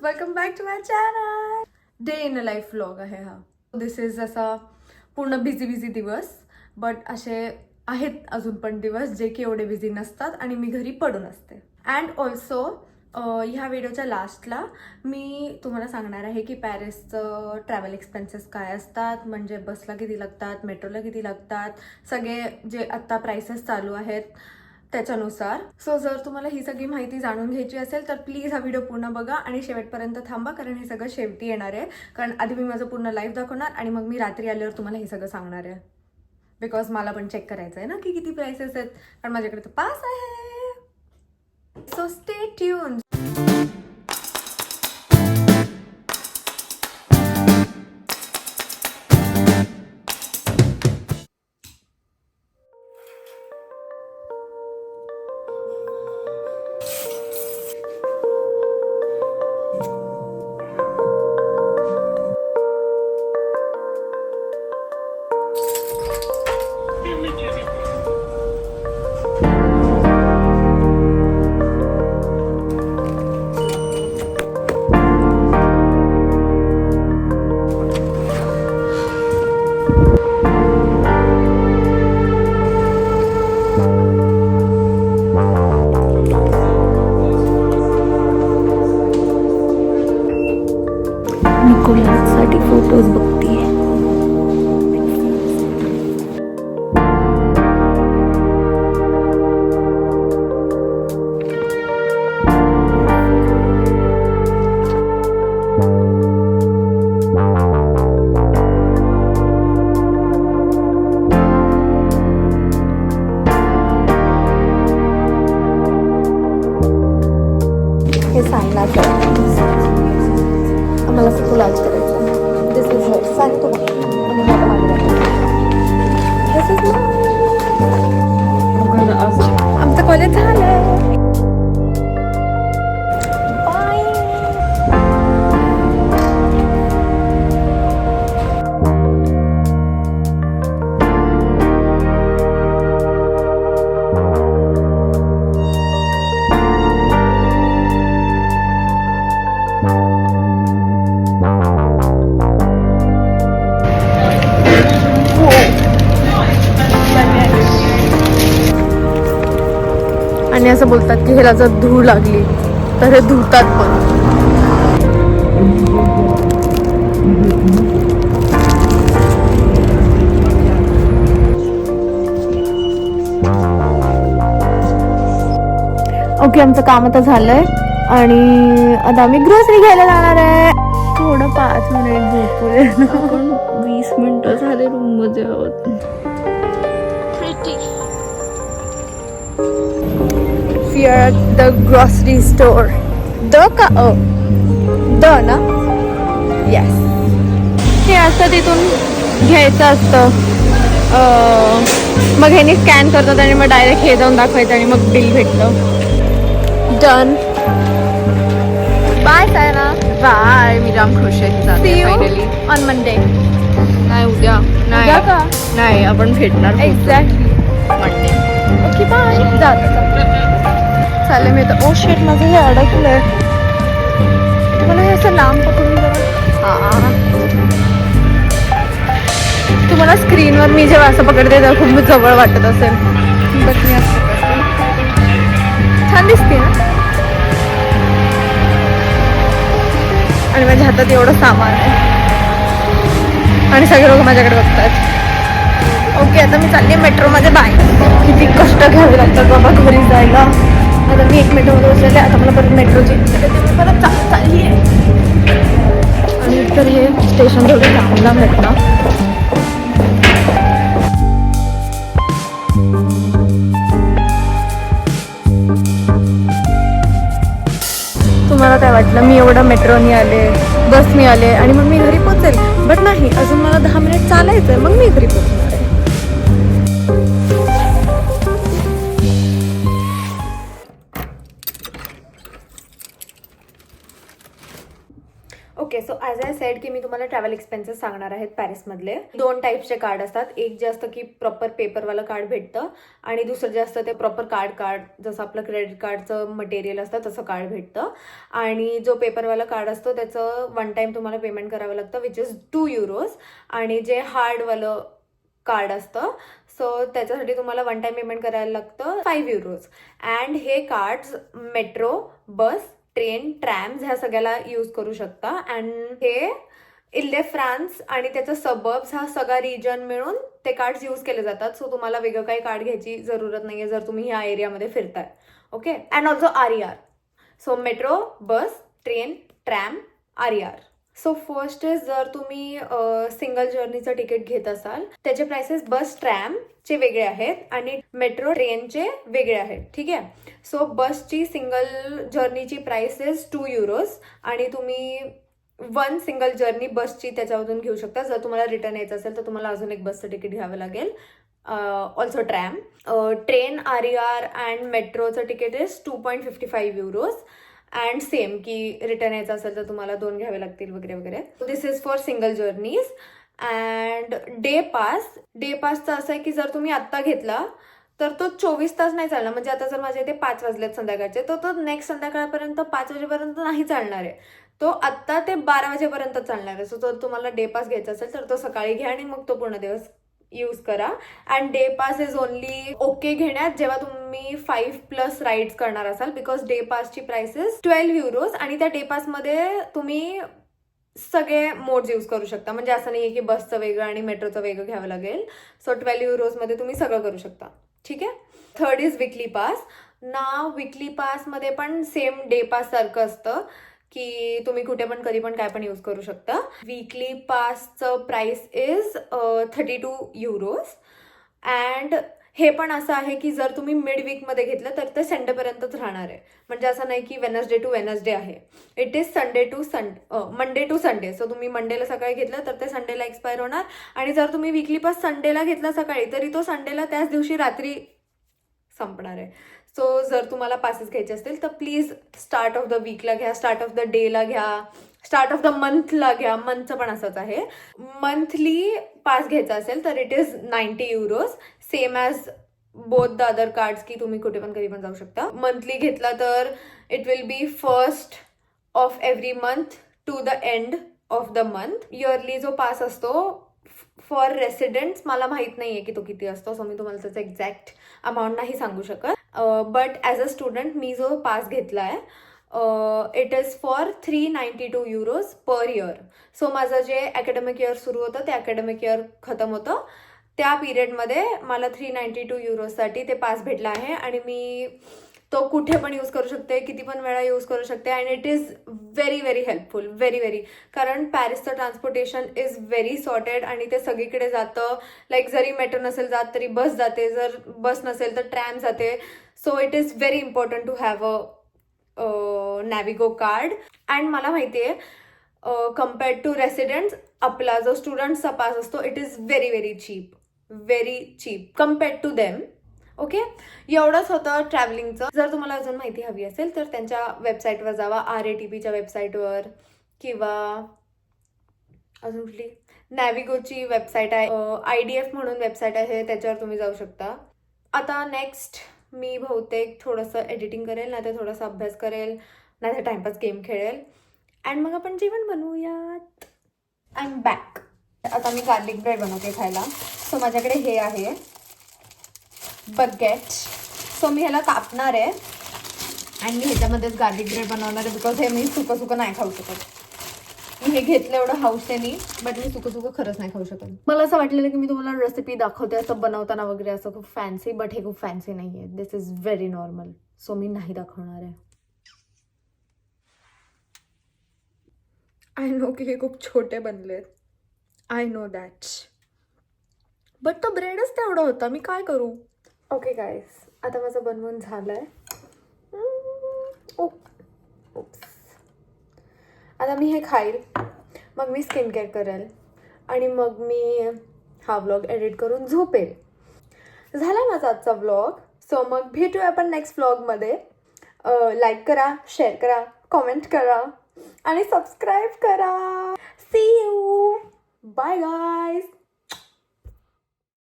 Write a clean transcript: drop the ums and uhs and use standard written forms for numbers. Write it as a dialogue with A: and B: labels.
A: Welcome back to my channel. Day in a life vlog आहे हा. दिस is असा पूर्ण बिझी दिवस, बट असे आहेत अजून पण दिवस जे की एवढे बिझी नसतात आणि मी घरी पडून असते. अँड ऑल्सो ह्या व्हिडिओच्या लास्टला मी तुम्हाला सांगणार आहे की पॅरिसचं ट्रॅव्हल एक्सपेन्सेस काय असतात, म्हणजे बसला किती लागतात, मेट्रोला किती लागतात, सगळे जे आत्ता प्राइसेस चालू आहेत त्याच्यानुसार. सो जर तुम्हाला ही सगळी माहिती जाणून घ्यायची असेल तर प्लीज हा व्हिडिओ पूर्ण बघा आणि शेवटपर्यंत थांबा, कारण हे सगळं शेवटी येणार आहे. कारण आधी मी माझं पूर्ण लाईफ दाखवणार आणि मग मी रात्री आल्यावर तुम्हाला हे सगळं सांगणार आहे. बिकॉज मला पण चेक करायचं आहे ना की किती प्राइसेस आहेत, कारण माझ्याकडे तर पास आहे. So stay tune. निकोलाससाठी फोटोज बघतीये. हे सांगणार आम्हाला फुल आज करायचं. This is her. सांगतो आणि मला मागे दिस इज आमचं कॉलेज झालं. बाय. आणि असं बोलतात की ह्याला जर धूळ लागली तर हे धुतात पण. ओके, आमचं काम आता झालंय आणि आता आम्ही ग्रोसरी घ्यायला जाणार आहे. थोडं 5 मिनिट झोपूया. आपण 20 मिनिटं झाले रूम मध्ये आहोत. We are at the grocery store. The ना? Yes. हे असतं तिथून घ्यायचं असतं. मग ह्यानी स्कॅन करतात आणि मग डायरेक्ट हे जाऊन दाखवायचं आणि मग बिल भेटतं. डन. बाय सायना.
B: बाय. मी जाम खुश आहे.
A: See you
B: finally.
A: on Monday.
B: नाही उद्या.
A: उद्या का?
B: नाही आपण भेटणार
A: एक्झॅक्टली.
B: मंडे.
A: Okay bye. जात चालेल मी तर. ओ शेट, माझं हे अडकलंय. तुम्हाला हे असं लांब पकडून जरा. तुम्हाला स्क्रीनवर मी जेव्हा असं पकडते तेव्हा खूप जवळ वाटत असेल, बट मी असं पकडते. छान दिसते ना. आणि माझ्या हातात एवढं सामान आहे आणि सगळे लोक माझ्याकडे बघतात. ओके, आता मी चालली मेट्रोमध्ये. बाय. किती कष्ट घ्यावे लागतात बाबा घरी जायला. आता मी 1 मिनिटामध्ये बसलेले. आता मला परत मेट्रोची परत चालली आहे. आणि तर हे स्टेशन थोडं लांबला भेटणार. तुम्हाला काय वाटलं मी एवढं मेट्रोनी आले, बसनी आले आणि मग मी घरी पोहोचेल, बट नाही, अजून मला 10 मिनिट चालायचं आहे, मग मी घरी पोहोचणार आहे. Okay, so as I said की मी तुम्हाला ट्रॅव्हल एक्सपेन्सेस सांगणार आहेत पॅरिसमधले. 2 टाईप्सचे कार्ड असतात. एक जे असतं की प्रॉपर पेपरवालं कार्ड भेटतं आणि दुसरं जे असतं ते प्रॉपर कार्ड जसं आपलं क्रेडिट कार्डचं मटेरियल असतं तसं कार्ड भेटतं. आणि जो पेपरवाला कार्ड असतो त्याचं 1 टाईम तुम्हाला पेमेंट करावं लागतं, विच इज 2 युरोज. आणि जे हार्डवालं कार्ड असतं सो त्याच्यासाठी तुम्हाला 1 टाईम पेमेंट करायला लागतं 5 युरोज. अँड हे कार्ड्स मेट्रो, बस, ट्रेन, ट्रॅम्स ह्या सगळ्याला यूज करू शकता. अँड हे इल्ले फ्रान्स आणि त्याचं सबर्ब्स हा सगळा रिजन मिळून ते कार्ड्स यूज केले जातात. सो तुम्हाला वेगळं काही कार्ड घ्यायची जरूरत नाही आहे जर तुम्ही ह्या एरियामध्ये फिरताय. Okay, and also RER. So metro, bus, train, tram, RER. So first is जर तुम्ही सिंगल जर्नीचं तिकीट घेत असाल त्याचे प्राइसेस बस ट्रॅमचे वेगळे आहेत आणि मेट्रो ट्रेनचे वेगळे आहेत. ठीक आहे. सो बसची सिंगल जर्नीची प्राइस इज 2 युरोज आणि तुम्ही 1 सिंगल जर्नी बसची त्याच्यामधून घेऊ शकता. जर तुम्हाला रिटर्न यायचं असेल तर तुम्हाला अजून एक बसचं तिकीट घ्यावं लागेल. Also tram. Train, RER and मेट्रोचं तिकीट इज 2.55 युरोज. अँड सेम की रिटर्न यायचं असेल तर तुम्हाला 2 घ्यावे लागतील वगैरे वगैरे. This is for single journeys. And day पासचं असं आहे की जर तुम्ही आत्ता घेतला तर तो 24 तास नाही चालणार. म्हणजे आता जर माझ्या इथे 5 वाजलेत संध्याकाळचे तर तो नेक्स्ट संध्याकाळपर्यंत 5 वाजेपर्यंत नाही चालणार आहे. तो आत्ता ते 12 वाजेपर्यंत चालणार आहे. सो जर तुम्हाला डे पास घ्यायचा असेल तर तो सकाळी घ्या आणि मग तो पूर्ण दिवस यूज करा. And day pass is only okay घेण्यात जेव्हा तुम्ही 5+ राईड्स करणार असाल, बिकॉज डे पासची प्राइस इज 12 युरोज आणि त्या डे पासमध्ये तुम्ही सगळे मोड्स यूज करू शकता. म्हणजे असं नाही आहे की बसचं वेगळं आणि मेट्रोचं वेगळं घ्यावं लागेल. सो 12 युरोजमध्ये तुम्ही सगळं करू शकता. ठीक आहे. Third is weekly pass. ना विकली पासमध्ये पण सेम डे पास सारखं असतं की तुम्ही कुठे पण कधी पण काय पण यूज करू शकता. विकली पासचं प्राइस इज 32 युरोज. अँड हे पण असं आहे की जर तुम्ही मिड वीकमध्ये घेतलं तर ते संडेपर्यंतच राहणार आहे. म्हणजे असं नाही की वेनसडे टू वेनसडे आहे. It is Monday to Sunday. So तुम्ही मंडेला सकाळी घेतलं तर ते संडेला एक्सपायर होणार. आणि जर तुम्ही विकली पास संडेला घेतला सकाळी तरी तो संडेला त्याच दिवशी रात्री संपणार आहे. सो जर तुम्हाला पासेस घ्यायचे असतील तर प्लीज स्टार्ट ऑफ द वीकला घ्या, स्टार्ट ऑफ द डेला घ्या, स्टार्ट ऑफ द मंथला घ्या. मंथचं पण असंच आहे. मंथली पास घ्यायचा असेल तर it is 90 euros. Same as both the other cards की तुम्ही कुठे पण कधी पण जाऊ शकता. मंथली घेतला तर it will be 1st of every month to the end of the month. Yearly जो पास असतो फॉर रेसिडेंट्स मला माहीत नाही आहे की तो किती असतो. सो मी तुम्हाला त्याचं एक्झॅक्ट अमाऊंट नाही सांगू शकत. बट ॲज अ स्टुडंट मी जो पास घेतला आहे it is for 392 euros per year. So माझं जे अकॅडमिक इयर सुरू होतं ते अकॅडमिक इयर खतम होतं त्या पिरियडमध्ये मला 392 युरोजसाठी ते पास भेटला आहे. आणि मी तो कुठे पण यूज करू शकते, किती पण वेळा यूज करू शकते. And it is very very helpful, very. कारण पॅरिसचं ट्रान्सपोर्टेशन इज व्हेरी सॉर्टेड आणि ते सगळीकडे जातं. लाईक जरी मेट्रो नसेल जात तरी बस जाते, जर बस नसेल तर ट्रॅम जाते. So it is very important to have a Navigo card. And मला माहिती आहे कम्पेअर्ड टू रेसिडेंट्स आपला जो स्टुडंट्सचा पास असतो it is very cheap compared to them. Okay, एवढंच होतं ट्रॅव्हलिंगचं. जर तुम्हाला अजून माहिती हवी असेल तर त्यांच्या वेबसाईटवर जावा, RATPच्या वेबसाईटवर, किंवा अजून कुठली नॅविगोची वेबसाईट आहे, IDF म्हणून वेबसाईट आहे, त्याच्यावर तुम्ही जाऊ शकता. आता नेक्स्ट मी बहुतेक थोडंसं एडिटिंग करेल, नाही तर थोडासा अभ्यास करेल, नाही तर टाइमपास गेम खेळेल. अँड मग आपण जेवण बनवूयात. I am back. आता मी गार्लिक ब्रेड बनवते खायला. सो माझ्याकडे हे आहे बगेट. सो मी ह्याला कापणार आहे आणि मी ह्याच्यामध्येच गार्लिक ब्रेड बनवणार आहे, बिकॉज हे मी सुकं नाही खाऊ शकत. मी हे घेतलं एवढं हौसेनी, बट मी सुकं खरंच नाही खाऊ शकत. मला असं वाटलेलं की मी तुम्हाला रेसिपी दाखवते असं बनवताना वगैरे असं खूप फॅन्सी, बट हे खूप फॅन्सी नाही आहे. दिस इज व्हेरी नॉर्मल. सो मी नाही दाखवणार आहे. आय नो की हे खूप छोटे बनलेत, आय नो दॅट, बट तो ब्रेडच तेवढा होता, मी काय करू. ओके गाईज, आता माझं बनवून झालं आहे. आता मी हे खाईल, मग मी स्किन केअर करेल आणि मग मी हा व्लॉग एडिट करून झोपेल. झाला माझा आजचा व्लॉग. सो मग भेटूया आपण नेक्स्ट व्लॉगमध्ये. लाईक करा, शेअर करा, कॉमेंट करा. आणि सबस्क्राईब करा. See you. Bye guys.